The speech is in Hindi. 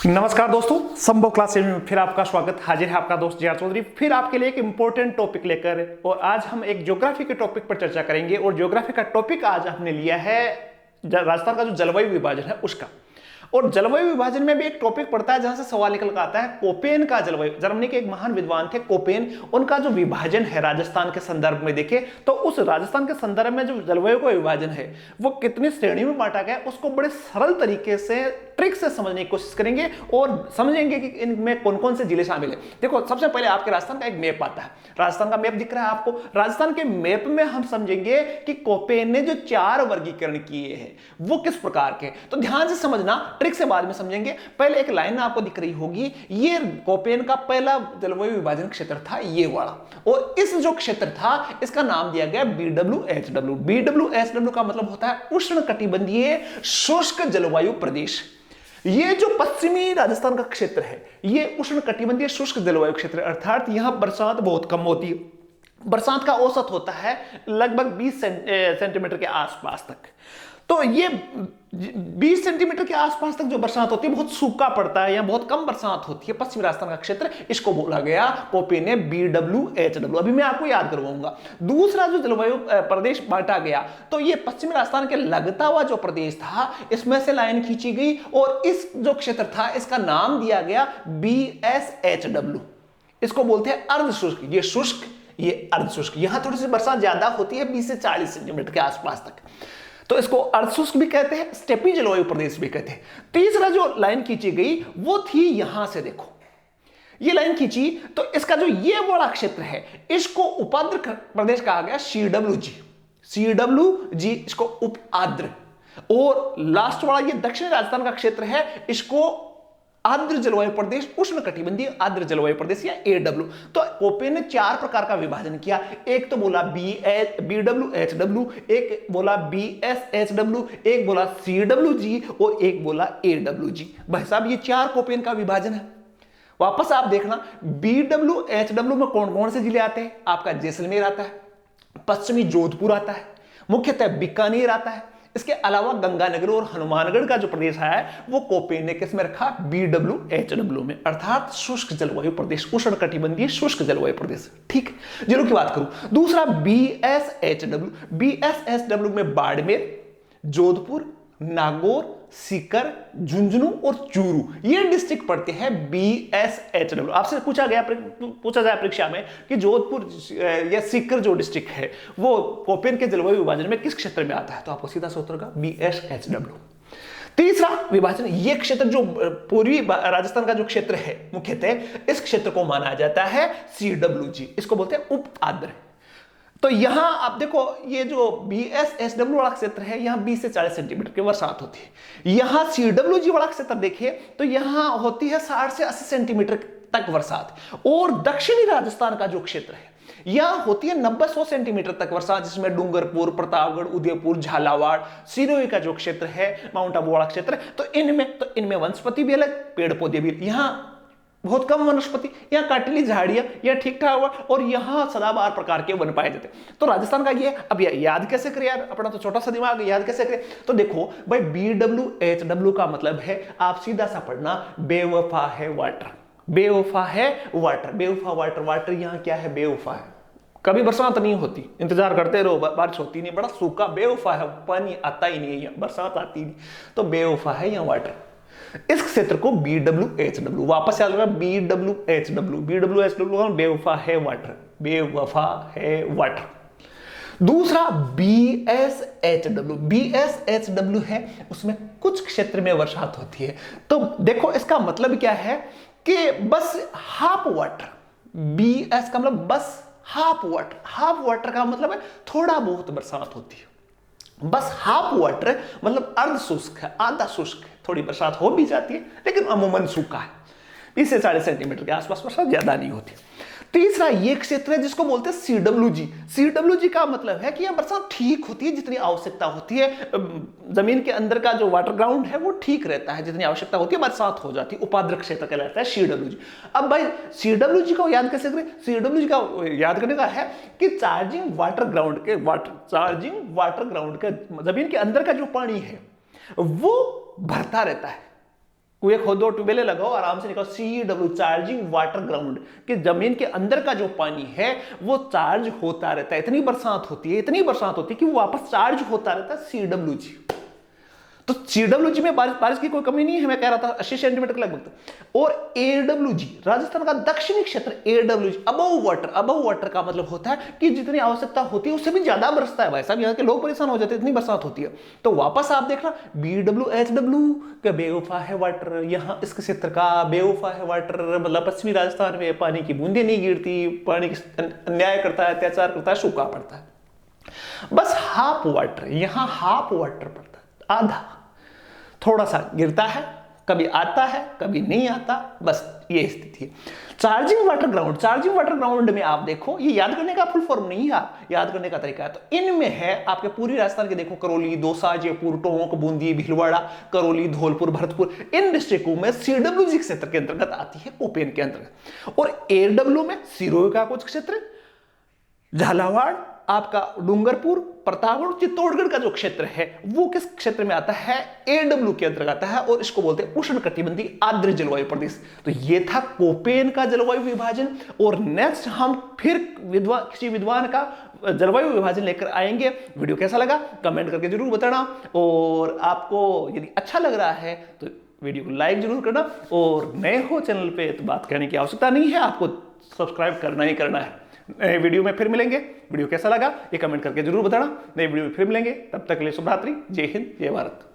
नमस्कार दोस्तों, संभव क्लासेज में फिर आपका स्वागत। हाजिर है आपका दोस्त जे.आर. चौधरी फिर आपके लिए एक इंपॉर्टेंट टॉपिक लेकर। और आज हम एक ज्योग्राफी के टॉपिक पर चर्चा करेंगे। और ज्योग्राफी का टॉपिक आज हमने लिया है राजस्थान का जो जलवायु विभाजन है उसका। और जलवायु विभाजन में भी एक टॉपिक पड़ता है जहां से सवाल निकल कर आता है कोपेन का जलवायु। जर्मनी के एक महान विद्वान थे कोपेन, उनका जो विभाजन है राजस्थान के संदर्भ में देखें तो उस राजस्थान के संदर्भ में जो जलवायु का विभाजन है वो कितनी श्रेणी में बांटा गया उसको बड़े सरल तरीके से ट्रिक से समझने की कोशिश करेंगे और समझेंगे कि इनमें कौन कौन से जिले शामिल है। देखो, सबसे पहले आपके राजस्थान का एक मैप आता है। राजस्थान का मैप दिख रहा है आपको। राजस्थान के मैप में हम समझेंगे कि कोपेन ने जो 4 वर्गीकरण किए हैं वो किस प्रकार के। तो ध्यान से समझना, ट्रिक से बाद में समझेंगे। पहले एक लाइन आपको दिख रही होगी, ये कोपेन का पहला जलवायु विभाजन क्षेत्र था ये वाला। और इस जो क्षेत्र था इसका नाम दिया गया BWHW। BWHW का मतलब होता है उष्ण कटिबंधीय शुष्क जलवायु प्रदेश। ये जो पश्चिमी राजस्थान का क्षेत्र है ये उष्ण कटिबंधीय शुष्क जलवायु क्षेत्र, अर्थात यहां बरसात बहुत कम होती है। बरसात का औसत होता है लगभग 20 सेंटीमीटर के आसपास तक। तो ये 20 सेंटीमीटर के आसपास तक जो बरसात होती है, बहुत सूखा पड़ता है या बहुत कम बरसात होती है पश्चिमी राजस्थान का क्षेत्र। इसको बोला गया कोपेन ने BWHW। अभी मैं आपको याद करवाऊंगा। दूसरा जो जलवायु प्रदेश बांटा गया तो ये पश्चिमी राजस्थान के लगता हुआ जो प्रदेश था इसमें से लाइन खींची गई और इस जो क्षेत्र था इसका नाम दिया गया BSHW। इसको बोलते हैं अर्ध शुष्क। ये शुष्क, ये अर्ध शुष्क। यहां थोड़ी सी बरसात ज्यादा होती है 20 से 40 सेंटीमीटर के आसपास तक, तो इसको अर्धशुष्क भी कहते हैं, स्टेपी जलवायु प्रदेश भी कहते हैं। तीसरा जो लाइन खींची गई वो थी यहां से, देखो ये लाइन खींची तो इसका जो ये बड़ा क्षेत्र है इसको उपाद्र प्रदेश कहा गया CWG। इसको उप आद्र। और लास्ट वाला ये दक्षिणी राजस्थान का क्षेत्र है, इसको आर्द्र जलवायु प्रदेश, उष्ण कटिबंधीय आर्द्र जलवायु प्रदेश या AW। तो कोपेन ने 4 प्रकार का विभाजन किया। एक तो बोला BWHW, एक बोला BSHW, एक बोला CWG और एक बोला AWG। भाई साहब, ये 4 कोपेन का विभाजन है। वापस आप देखना, BWHW में कौन कौन से जिले आते हैं? आपका जैसलमेर आता है, पश्चिमी जोधपुर आता है, मुख्यतः बीकानेर आता है। इसके अलावा गंगानगर और हनुमानगढ़ का जो प्रदेश है वो कोपेन ने किस में रखा? BWHW में, अर्थात शुष्क जलवायु प्रदेश, उष्ण कटिबंधीय शुष्क जलवायु प्रदेश। ठीक, जिलों की बात करूं, दूसरा BSHW में बाड़मेर, जोधपुर, नागौर, सीकर, झुंझुनू और चूरू ये डिस्ट्रिक्ट पड़ते हैं BSHW। आपसे पूछा जाए परीक्षा में कि जोधपुर या सीकर जो डिस्ट्रिक्ट है वो कोपेन के जलवायु विभाजन में किस क्षेत्र में आता है, तो आपको सीधा सा उत्तर होगा BSHW। तीसरा विभाजन, ये क्षेत्र जो पूर्वी राजस्थान का जो क्षेत्र है मुख्यतः इस क्षेत्र को माना जाता है CWG। इसको बोलते हैं उप आर्द्र। तो यहां आप देखो, ये जो BSHW वाला क्षेत्र है यहां 20 से 40 सेंटीमीटर की बरसात होती है। यहां CWG वाला क्षेत्र देखिए तो यहां होती है 60 से 80 सेंटीमीटर तक बरसात। और दक्षिणी राजस्थान का जो क्षेत्र है यहां होती है 90-100 सेंटीमीटर तक बरसात, जिसमें डूंगरपुर, प्रतापगढ़, उदयपुर, झालावाड़, सिरोही का जो क्षेत्र है, माउंट आबू वाला क्षेत्र। तो इनमें वनस्पति भी अलग, पेड़ पौधे भी। यहां बहुत कम वनस्पति, यहाँ काटिली झाड़ियां या ठीक ठाक हुआ, और यहाँ सदाबहार प्रकार के वन पाए जाते। तो राजस्थान का ये अब याद कैसे करें यार, अपना तो छोटा सा दिमाग, याद कैसे करें? तो देखो भाई, BWHW का मतलब है, आप सीधा सा पढ़ना, बेवफा है वाटर। बेवफा है वाटर, बेवफा वाटर। वाटर यहाँ क्या है? बेवफा है। कभी बरसात नहीं होती, इंतजार करते रहो, बारिश होती नहीं, बड़ा सूखा बेवफा है, पानी आता ही नहीं है, बरसात आती नहीं, तो बेवफा है यहाँ वाटर। इस क्षेत्र को BWHW, वापस याद रखना, BWHW बेवफा है वाटर, बेवफा है वाटर। दूसरा BSHW है, उसमें कुछ क्षेत्र में बरसात होती है। तो देखो इसका मतलब क्या है कि बस हाफ वाटर, BS का मतलब बस हाफ वाटर। हाफ वाटर का मतलब है थोड़ा बहुत बरसात होती है, बस हाफ वाटर मतलब अर्ध शुष्क है, आधा शुष्क है, थोड़ी बरसात हो भी जाती है लेकिन अमूमन सूखा है। 20 से 40 सेंटीमीटर के आसपास बरसात ज्यादा नहीं होती। तीसरा ये क्षेत्र है जिसको बोलते हैं CWG। CWG का मतलब है कि यह बरसात ठीक होती है जितनी आवश्यकता होती है, जमीन के अंदर का जो वाटर ग्राउंड है वो ठीक रहता है, जितनी आवश्यकता होती है बरसात हो जाती है, उपाद्र क्षेत्र कहलाता है CWG। अब भाई CWG को याद कैसे करें? CWG का याद करने का है कि चार्जिंग वाटर ग्राउंड के जमीन के अंदर का जो पानी है वो भरता रहता है, कुएं खोदो, ट्यूबवेल लगाओ, आराम से निकालो। CW चार्जिंग वाटर ग्राउंड, कि जमीन के अंदर का जो पानी है वो चार्ज होता रहता है। इतनी बरसात होती है, इतनी बरसात होती है कि वो वापस चार्ज होता रहता है। CWG। तो CWG में बारिश की कोई कमी नहीं है, मैं कह रहा था 80 सेंटीमीटर के लगभग। और AWG, राजस्थान का दक्षिणी क्षेत्र AWG, above water. Above water का मतलब होता है कि जितनी आवश्यकता होती है उससे भी ज्यादा बरसता है। भाई साहब यहाँ के लोग परेशान हो जाते हैं, इतनी बरसात होती है। तो वापस आप देखना BWHW का बेवफा है वाटर, यहाँ इस क्षेत्र का बेवफा है वाटर, मतलब पश्चिमी राजस्थान में पानी की बूंदे नहीं गिरती, पानी अन्याय करता है, अत्याचार करता है, सूखा पड़ता है। बस हाफ वाटर, यहां हाफ वाटर पड़ता है, आधा, थोड़ा सा गिरता है, कभी आता है कभी नहीं आता, बस ये स्थिति है। Charging water ground, charging water ground में आप देखो, ये याद करने का फुल फॉर्म नहीं है, याद करने का तरीका है। तो इनमें है आपके पूरी राजस्थान के, देखो करौली, दौसा, जयपुर, टोंक, बूंदी, भीलवाड़ा, करौली, धौलपुर, भरतपुर, इन डिस्ट्रिक्टों में CWG क्षेत्र के अंतर्गत आती है, कोपेन के अंतर्गत। और AW में सिरोही का कुछ क्षेत्र, झालावाड़, आपका डूंगरपुर, प्रतापगढ़, चित्तौड़गढ़ का जो क्षेत्र है वो किस क्षेत्र में आता है? AW के अंतर्गत आता है, और इसको बोलते हैं उष्णकटिबंधीय आर्द्र जलवायु प्रदेश। तो ये था कोपेन का जलवायु विभाजन। और नेक्स्ट हम फिर किसी विद्वान का जलवायु विभाजन लेकर आएंगे। वीडियो कैसा लगा कमेंट करके जरूर बताना, और आपको यदि अच्छा लग रहा है तो वीडियो को लाइक जरूर करना, और नए हो चैनल पे तो बात करने की आवश्यकता नहीं है, आपको सब्सक्राइब करना ही करना है। नए वीडियो में फिर मिलेंगे। वीडियो कैसा लगा ये कमेंट करके जरूर बताना। नए वीडियो में फिर मिलेंगे, तब तक के लिए शुभ रात्रि, जय हिंद, जय भारत।